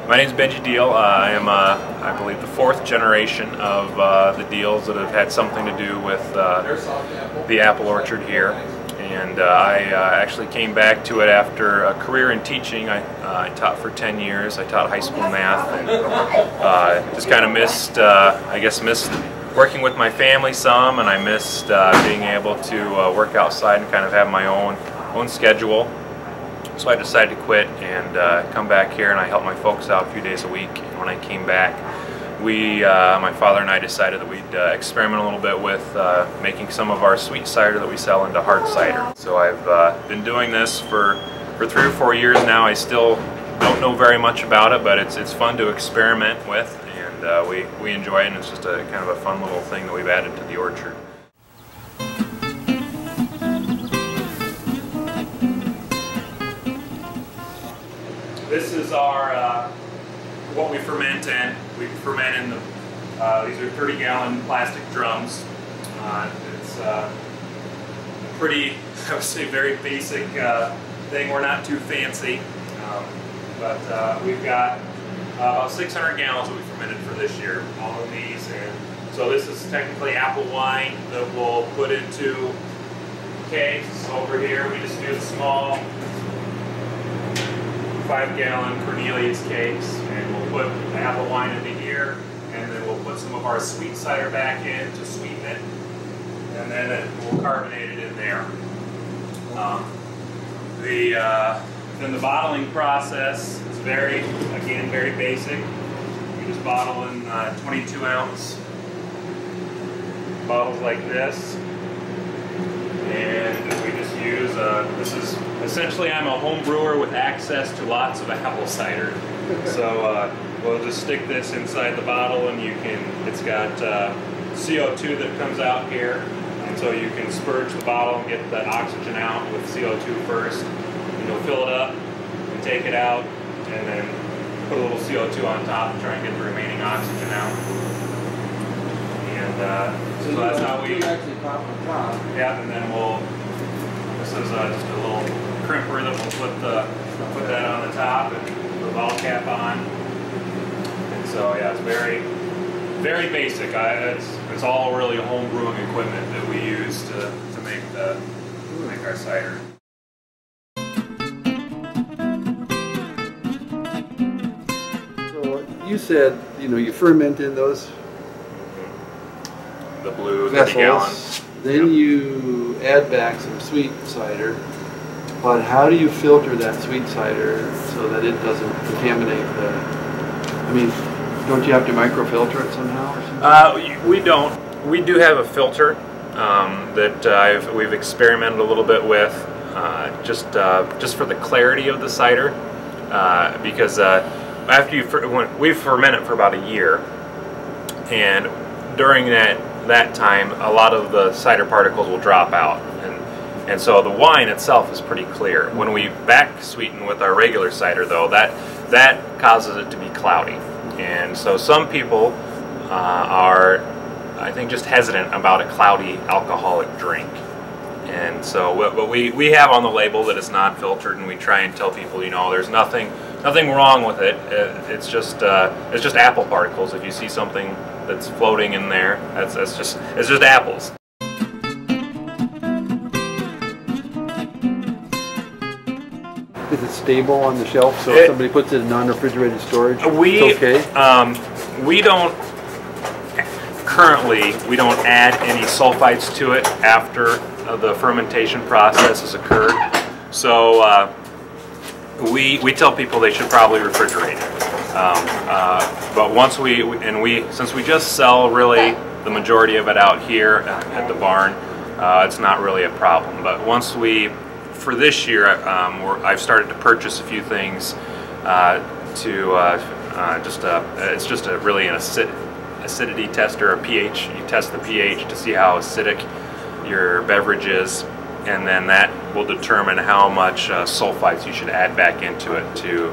My name is Benji Deal. I am, I believe, the fourth generation of the Deals that have had something to do with the apple orchard here. And I actually came back to it after a career in teaching. I taught for 10 years. I taught high school math, and just kind of missed, I guess, missed working with my family some, and I missed being able to work outside and kind of have my own schedule. So I decided to quit and come back here, and I help my folks out a few days a week. And when I came back, my father and I decided that we'd experiment a little bit with making some of our sweet cider that we sell into hard cider. So I've been doing this for 3 or 4 years now. I still don't know very much about it, but it's fun to experiment with, and we enjoy it, and it's just a kind of a fun little thing that we've added to the orchard. This is our what we ferment in. We ferment in these are 30-gallon plastic drums. It's a pretty, I would say, very basic thing. We're not too fancy, but we've got about 600 gallons that we fermented for this year, all of these. And so this is technically apple wine that we'll put into kegs. Over here, we just do the small 5-gallon Cornelius kegs, and we'll put the apple wine into here, and then we'll put some of our sweet cider back in to sweeten it, and then we'll carbonate it in there. Then the bottling process is very basic. We just bottle in 22-ounce bottles like this, and we just use this is essentially, I'm a home brewer with access to lots of apple cider. So we'll just stick this inside the bottle, and it's got CO2 that comes out here, and so you can spurge the bottle and get the oxygen out with CO2 first. And you'll fill it up and take it out, and then put a little CO2 on top and try and get the remaining oxygen out. And so that's how we actually pop on top. Yeah, and then this is just a little crimper that we'll put that on the top and put the bottle cap on. And so yeah, it's very basic. It's all really home brewing equipment that we use to make our cider. So you said, you ferment in those the blue 30-gallon. Then you add back some sweet cider. But how do you filter that sweet cider so that it doesn't contaminate don't you have to microfilter it somehow or something? We don't. We do have a filter that we've experimented a little bit with, just for the clarity of the cider, because after we ferment it for about a year, and during that time, a lot of the cider particles will drop out. And so the wine itself is pretty clear. When we back sweeten with our regular cider, though, that causes it to be cloudy. And so some people are, I think, just hesitant about a cloudy alcoholic drink. And so what we have on the label that it's not filtered, and we try and tell people, there's nothing wrong with it. It's just apple particles. If you see something that's floating in there, it's just apples. Is it stable on the shelf, so if somebody puts it in non-refrigerated storage, it's okay? We don't add any sulfites to it after the fermentation process has occurred. So we tell people they should probably refrigerate it. But once since we just sell really the majority of it out here at the barn, it's not really a problem. But once for this year, I've started to purchase a few things it's just really an acidity tester, a pH. You test the pH to see how acidic your beverage is, and then that will determine how much sulfites you should add back into it to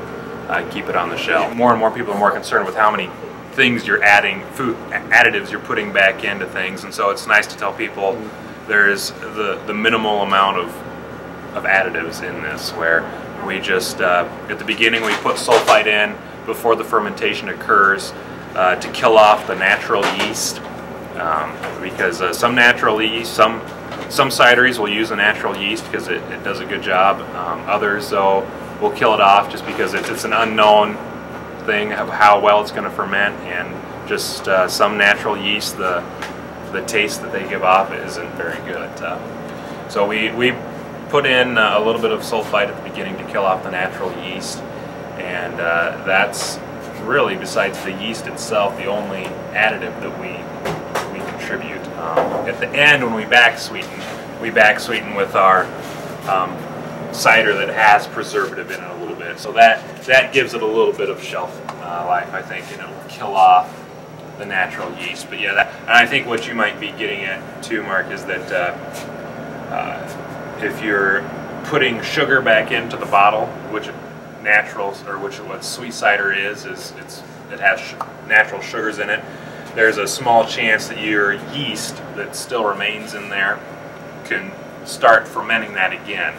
keep it on the shelf. More and more people are more concerned with how many things you're adding, food additives you're putting back into things, and so it's nice to tell people there's the minimal amount of additives in this, where we just at the beginning we put sulfite in, before the fermentation occurs to kill off the natural yeast, because some natural yeast, some cideries will use a natural yeast because it does a good job. Others, though, will kill it off just because it's an unknown thing of how well it's going to ferment, and just some natural yeast, the taste that they give off isn't very good. So we put in a little bit of sulfite at the beginning to kill off the natural yeast, and that's really, besides the yeast itself, the only additive that we contribute. At the end, when we back sweeten with our cider that has preservative in it a little bit, so that gives it a little bit of shelf life, I think, and it will kill off the natural yeast. But yeah, and I think what you might be getting at too, Mark, is that if you're putting sugar back into the bottle, which what sweet cider is it has natural sugars in it, there's a small chance that your yeast that still remains in there can start fermenting that again.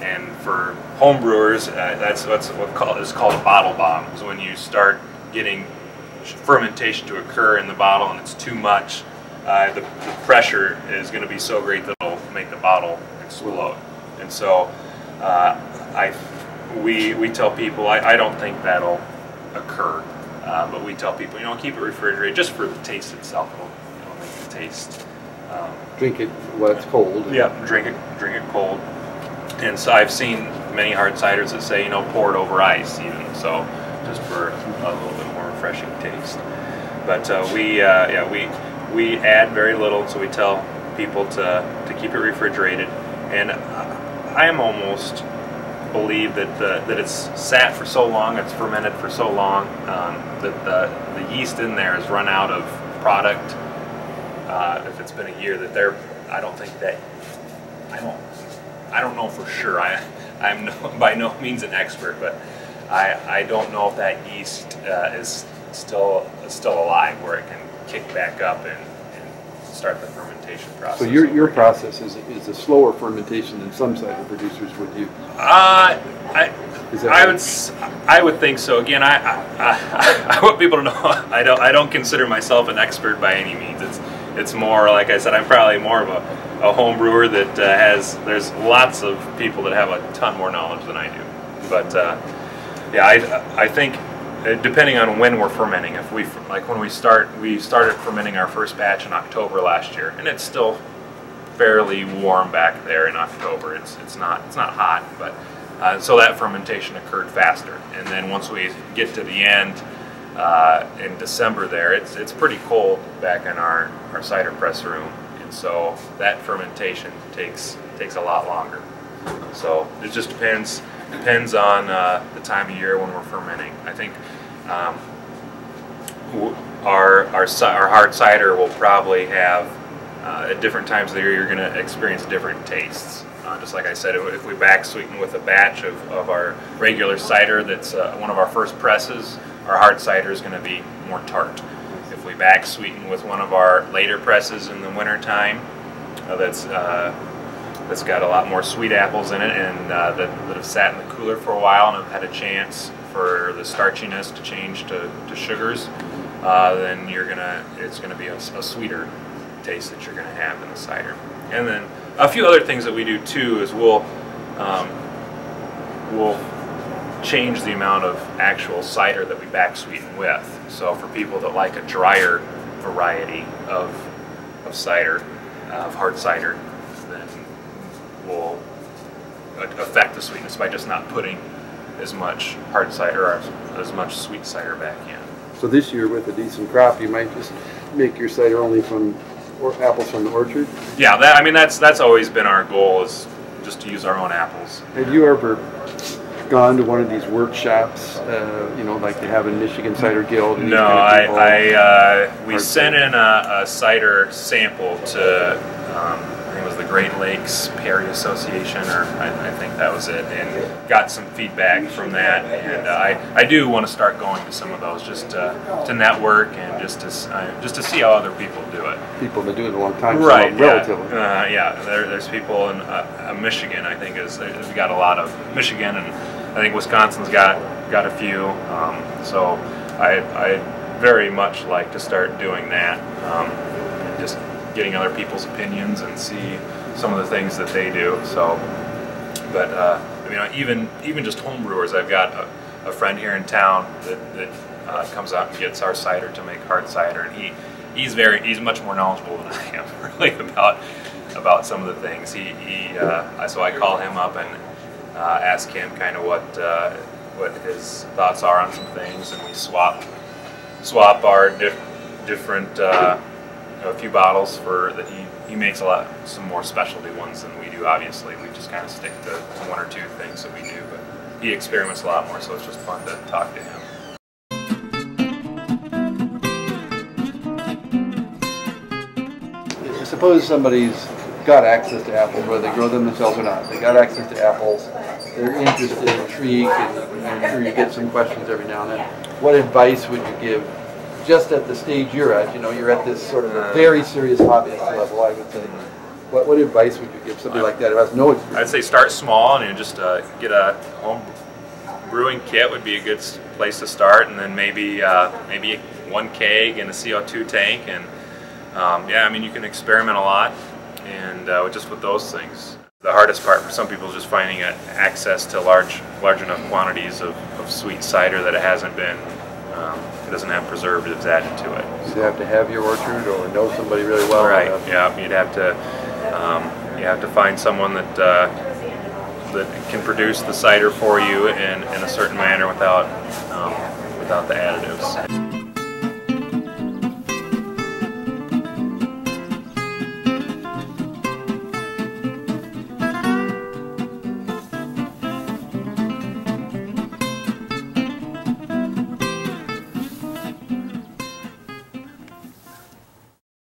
And for home brewers, that's what is called a bottle bomb. Is when you start getting fermentation to occur in the bottle and it's too much, the pressure is going to be so great that it'll make the bottle explode. And so we tell people, I don't think that'll occur, but we tell people, keep it refrigerated just for the taste itself. It'll make the taste. Drink it while it's cold. Yeah, drink it cold. And so I've seen many hard ciders that say, pour it over ice even, so just for a little bit more refreshing taste. But we add very little, so we tell people to keep it refrigerated. And I am almost believe that it's sat for so long, it's fermented for so long, that the yeast in there has run out of product. If it's been a year, that I don't know for sure. I'm by no means an expert, but I don't know if that yeast is still alive, where it can kick back up and start the fermentation process. So your process is a slower fermentation than some cider producers would use. I would think so. Again, I want people to know I don't consider myself an expert by any means. It's more, like I said, I'm probably more of a home brewer that there's lots of people that have a ton more knowledge than I do. But yeah, I think depending on when we're fermenting, if we started fermenting our first batch in October last year, and it's still fairly warm back there in October. It's not hot, but so that fermentation occurred faster. And then once we get to the end in December, there it's pretty cold back in our cider press room, and so that fermentation takes a lot longer. So it just depends on the time of year when we're fermenting. I think our hard cider will probably have at different times of the year you're going to experience different tastes. Just like I said, if we back sweeten with a batch of our regular cider that's one of our first presses, our hard cider is going to be more tart. If we back sweeten with one of our later presses in the winter time, that's got a lot more sweet apples in it, and that have sat in the cooler for a while and have had a chance for the starchiness to change to sugars, then it's gonna be a sweeter taste that you're gonna have in the cider. And then a few other things that we do too is we'll change the amount of actual cider that we back sweeten with. So for people that like a drier variety of cider, of hard cider, then we'll affect the sweetness by just not putting as much hard cider or as much sweet cider back in. So this year, with a decent crop, you might just make your cider only from apples from the orchard? Yeah, that's always been our goal, is just to use our own apples. Have you ever gone to one of these workshops, like they have in Michigan Cider Guild? No, we sent in a cider sample to, I think it was the Great Lakes Perry Association, or I think that was it, and got some feedback from that. And I do want to start going to some of those, just to network and just to see how other people do it. People that do it a long time, right? So relatively. Yeah. There's people in Michigan. I think we've got a lot of Michigan and I think Wisconsin's got a few. So I very much like to start doing that, and just getting other people's opinions and see some of the things that they do. So, but I mean, even just home brewers. I've got a friend here in town that comes out and gets our cider to make hard cider, and he's much more knowledgeable than I am really about some of the things. So I call him up and ask him kind of what his thoughts are on some things, and we swap our different a few bottles for that he makes some more specialty ones than we do. Obviously, we just kind of stick to one or two things that we do, but he experiments a lot more, so it's just fun to talk to him. Suppose somebody's got access to apples, whether they grow them themselves or not. They got access to apples. They're interested, intrigued, and I'm sure you get some questions every now and then. What advice would you give, just at the stage you're at? You know, you're at this sort of a very serious hobbyist level, I would say. What advice would you give somebody like that who has no experience? I'd say start small and just get a home brewing kit would be a good place to start, and then maybe one keg and a CO2 tank, and yeah, I mean, you can experiment a lot, and just with those things. The hardest part for some people is just finding access to large enough quantities of sweet cider that it hasn't been, it doesn't have preservatives added to it. So you have to have your orchard or know somebody really well. Right. Yeah. You'd have to find someone that can produce the cider for you in a certain manner without the additives.